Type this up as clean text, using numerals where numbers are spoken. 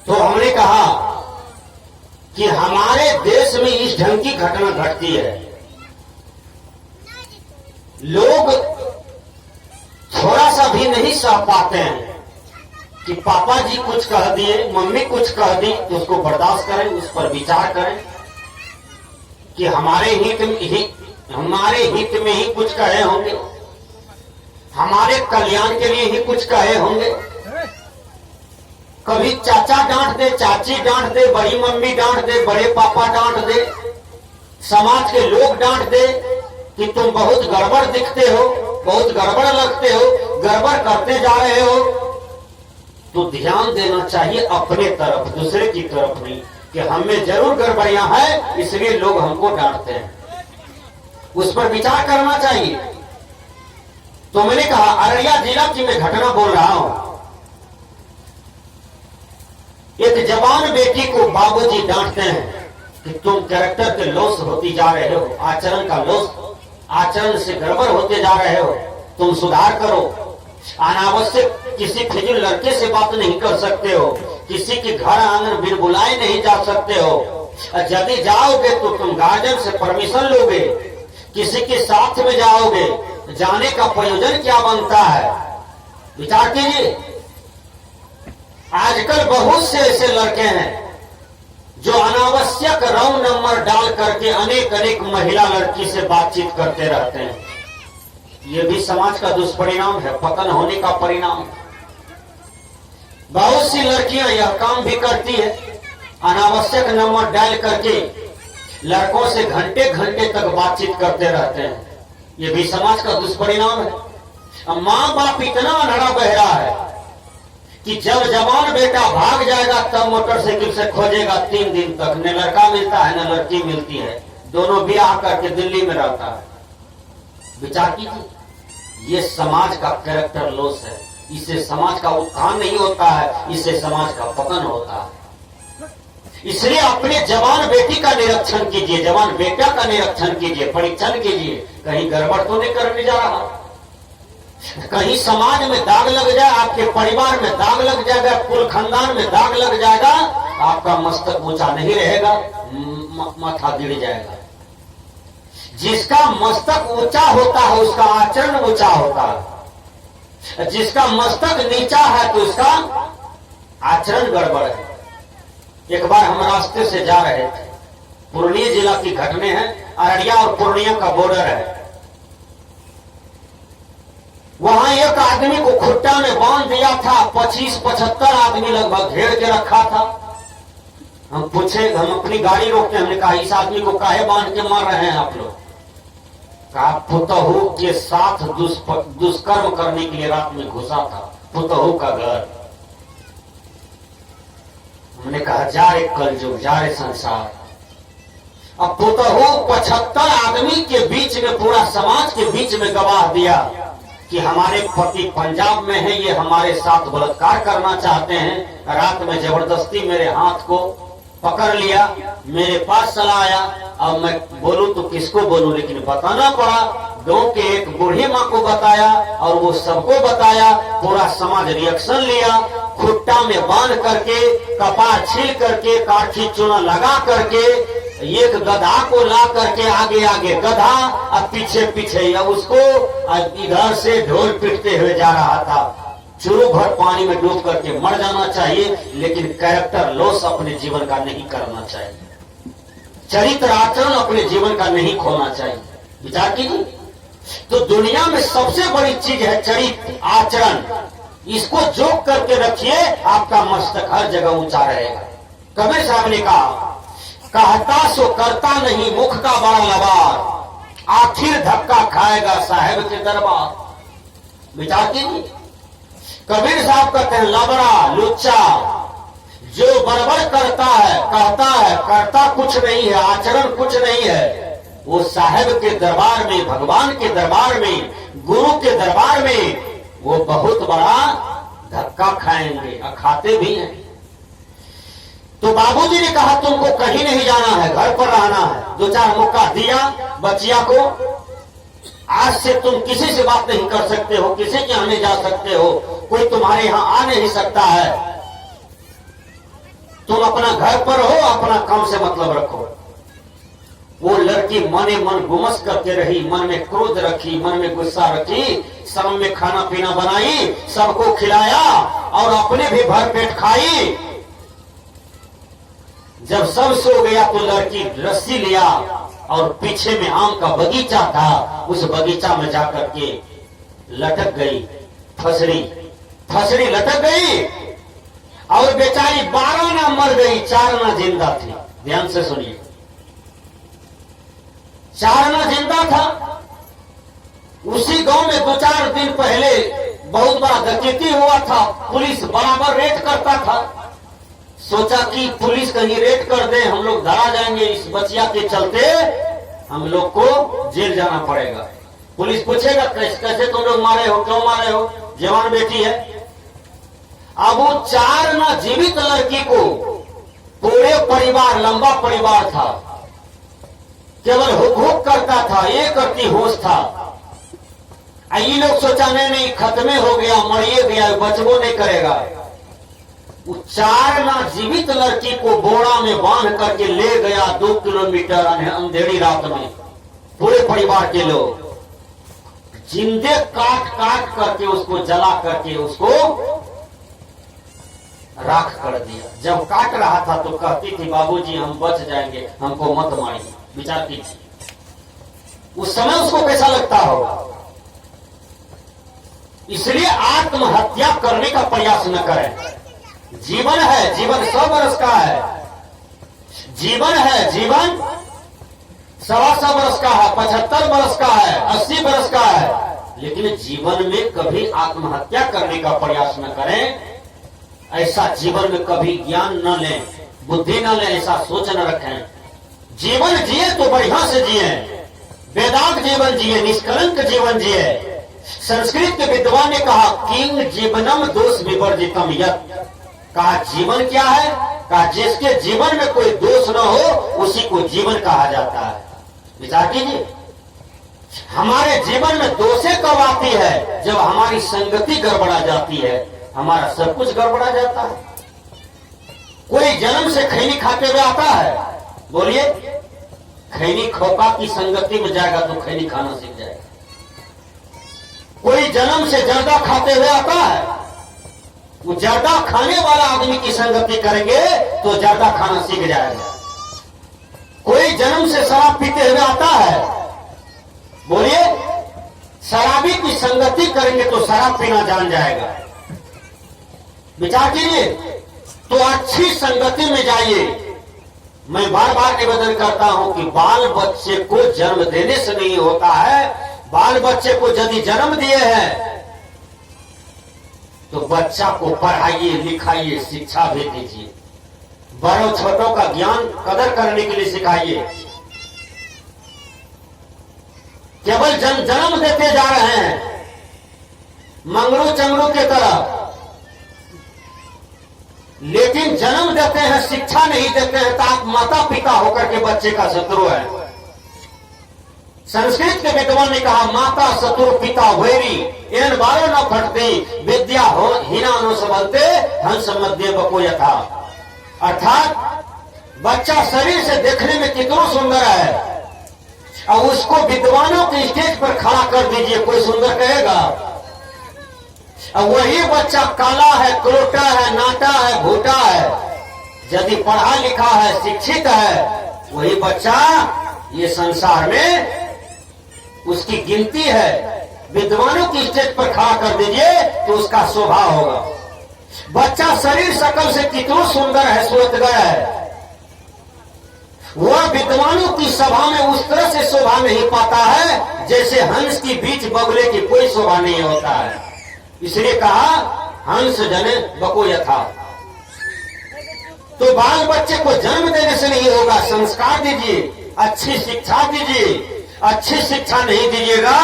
तो हमने कहा कि हमारे देश में इस ढंग की घटना घटती है, लोग थोड़ा सा भी नहीं सह पाते हैं कि पापा जी कुछ कह दिए, मम्मी कुछ कह दी, तो उसको बर्दाश्त करें, उस पर विचार करें कि हमारे हित में ही कुछ कहे होंगे, हमारे कल्याण के लिए ही कुछ कहे होंगे। कभी चाचा डांट दे, चाची डांट दे, बड़ी मम्मी डांट दे, बड़े पापा डांट दे, समाज के लोग डांट दे कि तुम बहुत गड़बड़ दिखते हो, बहुत गड़बड़ लगते हो, गड़बड़ करते जा रहे हो, तो ध्यान देना चाहिए अपने तरफ, दूसरे की तरफ नहीं, कि हमें जरूर गड़बड़ियां है इसलिए लोग हमको डांटते हैं, उस पर विचार करना चाहिए। तो मैंने कहा अररिया जिला की मैं घटना बोल रहा हूं। एक जवान बेटी को बाबूजी डांटते हैं कि तुम कैरेक्टर के लॉस होती जा रहे हो, आचरण का लॉस, आचरण से गड़बड़ होते जा रहे हो, तुम सुधार करो। अनावश्यक किसी फिजूल लड़के से बात नहीं कर सकते हो, किसी के घर आंगन बिन बुलाए नहीं जा सकते हो, यदि जाओगे तो तुम गार्जियन से परमिशन लोगे, किसी के साथ में जाओगे, जाने का प्रयोजन क्या बनता है, विचार कीजिए। आजकल बहुत से ऐसे लड़के हैं जो अनावश्यक रॉन्ग नंबर डाल करके अनेक अनेक महिला लड़की से बातचीत करते रहते हैं। ये भी समाज का दुष्परिणाम है, पतन होने का परिणाम। बहुत सी लड़कियां यह काम भी करती है, अनावश्यक नंबर डाल करके लड़कों से घंटे घंटे तक बातचीत करते रहते हैं। ये भी समाज का दुष्परिणाम है। अब माँ बाप इतना अनड़ा बहरा है कि जब जवान बेटा भाग जाएगा तब मोटरसाइकिल से खोजेगा 3 दिन तक, न लड़का मिलता है न लड़की मिलती है, दोनों ब्याह करके दिल्ली में रहता है। विचार कीजिए, ये समाज का कैरेक्टर लॉस है, इससे समाज का उत्थान नहीं होता है, इससे समाज का पतन होता है। इसलिए अपने जवान बेटी का निरीक्षण कीजिए, जवान बेटा का निरीक्षण कीजिए, परीक्षण कीजिए, कहीं गड़बड़ तो नहीं करने जा रहा, कहीं समाज में दाग लग जाए, आपके परिवार में दाग लग जाएगा, कुल खानदान में दाग लग जाएगा, आपका मस्तक ऊंचा नहीं रहेगा, माथा गिर जाएगा। जिसका मस्तक ऊंचा होता है उसका आचरण ऊंचा होता है, जिसका मस्तक नीचा है तो उसका आचरण गड़बड़ है। एक बार हम रास्ते से जा रहे थे, पूर्णिया जिला की घटना है, अररिया और पूर्णिया का बॉर्डर है। वहां एक आदमी को खुट्टा में बांध दिया था, 25-75 आदमी लगभग घेर के रखा था। हम पूछे, हम अपनी गाड़ी रोकते, हमने कहा इस आदमी को काहे बांध के मार रहे हैं आप लोग? कहा पुतहू के साथ दुष्कर्म करने के लिए रात में घुसा था, पुतहू का घर। हमने कहा जा रे कलयुग, जा रे संसार। अब पुतहू 75 आदमी के बीच में, पूरा समाज के बीच में गवाह दिया कि हमारे पति पंजाब में है, ये हमारे साथ बलात्कार करना चाहते हैं। रात में जबरदस्ती मेरे हाथ को पकड़ लिया, मेरे पास चला आया। अब मैं बोलूं तो किसको बोलूं, लेकिन बताना पड़ा। गांव के एक बूढ़ी माँ को बताया और वो सबको बताया, पूरा समाज रिएक्शन लिया। खुट्टा में बांध करके, कपार छील करके, काठी चूना लगा करके, एक गधा को ला करके आगे आगे गधा और पीछे पीछे, या उसको इधर से ढोल पीटते हुए जा रहा था। चुरू भर पानी में डूब करके मर जाना चाहिए, लेकिन कैरेक्टर लॉस अपने जीवन का नहीं करना चाहिए, चरित्र आचरण अपने जीवन का नहीं खोना चाहिए। विचार कीजिए, तो दुनिया में सबसे बड़ी चीज है चरित्र आचरण। इसको जोक करके रखिए, आपका मस्तक हर जगह ऊंचा रहेगा। कबीर साहब ने कहा, कहता सो करता नहीं, मुख का बड़ा लबार, आखिर धक्का खाएगा साहेब के दरबार। विचार कीजिए, कबीर साहब कहते हैं लबड़ा लुच्चा जो बड़बड़ करता है, कहता है, करता कुछ नहीं है, आचरण कुछ नहीं है, वो साहेब के दरबार में, भगवान के दरबार में, गुरु के दरबार में वो बहुत बड़ा धक्का खाएंगे, और खाते भी हैं। तो बाबूजी ने कहा तुमको कहीं नहीं जाना है, घर पर रहना है। 2-4 मौका दिया बचिया को, आज से तुम किसी से बात नहीं कर सकते हो, किसी के यहाँ नहीं जा सकते हो, कोई तुम्हारे यहाँ आ नहीं सकता है। तुम अपना घर पर हो, अपना काम से मतलब रखो। वो लड़की मने मन गुमस करके रही, मन में क्रोध रखी, मन में गुस्सा रखी, शाम में खाना पीना बनाई, सबको खिलाया और अपने भी भर पेट खाई। जब सब सो गया तो लड़की रस्सी लिया और पीछे में आम का बगीचा था, उस बगीचा में जाकर के लटक गई, फसरी लटक गई और बेचारी 12 ना मर गई, 4 ना जिंदा थी। ध्यान से सुनिए, 4 ना जिंदा था। उसी गांव में 2-4 दिन पहले बहुत बड़ा डकैती हुआ था, पुलिस बराबर रेड करता था। सोचा कि पुलिस कहीं रेड कर दे, हम लोग धरा जाएंगे, इस बचिया के चलते हम लोग को जेल जाना पड़ेगा। पुलिस पूछेगा कैसे तुम लोग मारे हो, क्यों मारे हो, जवान बेटी है। अब वो 4 ना जीवित लड़की को पूरे परिवार, लंबा परिवार था, केवल हुक हुक करता था, ये करती होश था। ये लोग सोचा नहीं खत्मे हो गया, मरिए गया, बचबो नहीं करेगा। वो 4 ना जीवित लड़की को बोरा में बांध करके ले गया 2 किलोमीटर अंधेरी रात में। पूरे परिवार के लोग जिंदे काट करके उसको जला करके उसको राख कर दिया। जब काट रहा था तो कहती थी बाबूजी हम बच जाएंगे, हमको मत मारिए। विचार कीजिए उस समय उसको कैसा लगता होगा। इसलिए आत्महत्या करने का प्रयास न करें। जीवन है, जीवन 100 वर्ष का है, जीवन है, जीवन 125 वर्ष का है, 75 वर्ष का है, 80 वर्ष का है। लेकिन जीवन में कभी आत्महत्या करने का प्रयास न करें। ऐसा जीवन में कभी ज्ञान न लें, बुद्धि न लें, ऐसा सोच न रखें। जीवन जिए तो बढ़िया से जिए, वेदांत जीवन जिए, निष्कलंक जीवन जिए। संस्कृत के विद्वान ने कहा किंग जीवनम दोष विवर्जितम यत्। कहा जीवन क्या है, कहा जिसके जीवन में कोई दोष न हो उसी को जीवन कहा जाता है। विचार कीजिए, हमारे जीवन में दोषे कब आती है, जब हमारी संगति गड़बड़ा जाती है, हमारा सब कुछ गड़बड़ा जाता है। कोई जन्म से खैनी खाते हुए आता है, बोलिए, खैनी खोका की संगति में जाएगा तो खैनी खाना सीख जाएगा। कोई जन्म से जर्दा खाते हुए आता है, वो जर्दा खाने वाला आदमी की संगति करेंगे तो जर्दा खाना सीख जाएगा। कोई जन्म से शराब पीते हुए आता है, बोलिए, शराबी की संगति करेंगे तो शराब पीना जान जाएगा। विचार कीजिए, तो अच्छी संगति में जाइए। मैं बार बार निवेदन करता हूं कि बाल बच्चे को जन्म देने से नहीं होता है। बाल बच्चे को यदि जन्म दिए हैं तो बच्चा को पढ़ाइए, लिखाइए, शिक्षा भी दीजिए, बड़ों छोटों का ज्ञान कदर करने के लिए सिखाइए। केवल जन्म देते जा रहे हैं मंगरू चंगरू के तरह, लेकिन जन्म देते हैं, शिक्षा नहीं देते हैं, तो आप माता पिता होकर के बच्चे का शत्रु है। संस्कृत के विद्वान ने कहा माता शत्रु पिता वैरी, इन बारों न फटती विद्या हो हीना नो सबलते हंस मध्य बको यथा। अर्थात बच्चा शरीर से देखने में कितना सुंदर है, और उसको विद्वानों के स्टेज पर खड़ा कर दीजिए, कोई सुंदर कहेगा? अब वही बच्चा काला है, क्रोटा है, नाटा है, भूटा है, यदि पढ़ा लिखा है, शिक्षित है, वही बच्चा ये संसार में उसकी गिनती है। विद्वानों की स्टेज पर खड़ा कर दीजिए तो उसका शोभा होगा। बच्चा शरीर शकल से कितना सुंदर है, सूरतगर है, वह विद्वानों की सभा में उस तरह से शोभा नहीं पाता है जैसे हंस की बीच बगुले की कोई शोभा नहीं होता है। इसलिए कहा हंस जने बको यथा। तो बाल बच्चे को जन्म देने से नहीं होगा, संस्कार दीजिए, अच्छी शिक्षा दीजिए। अच्छी शिक्षा नहीं दीजिएगा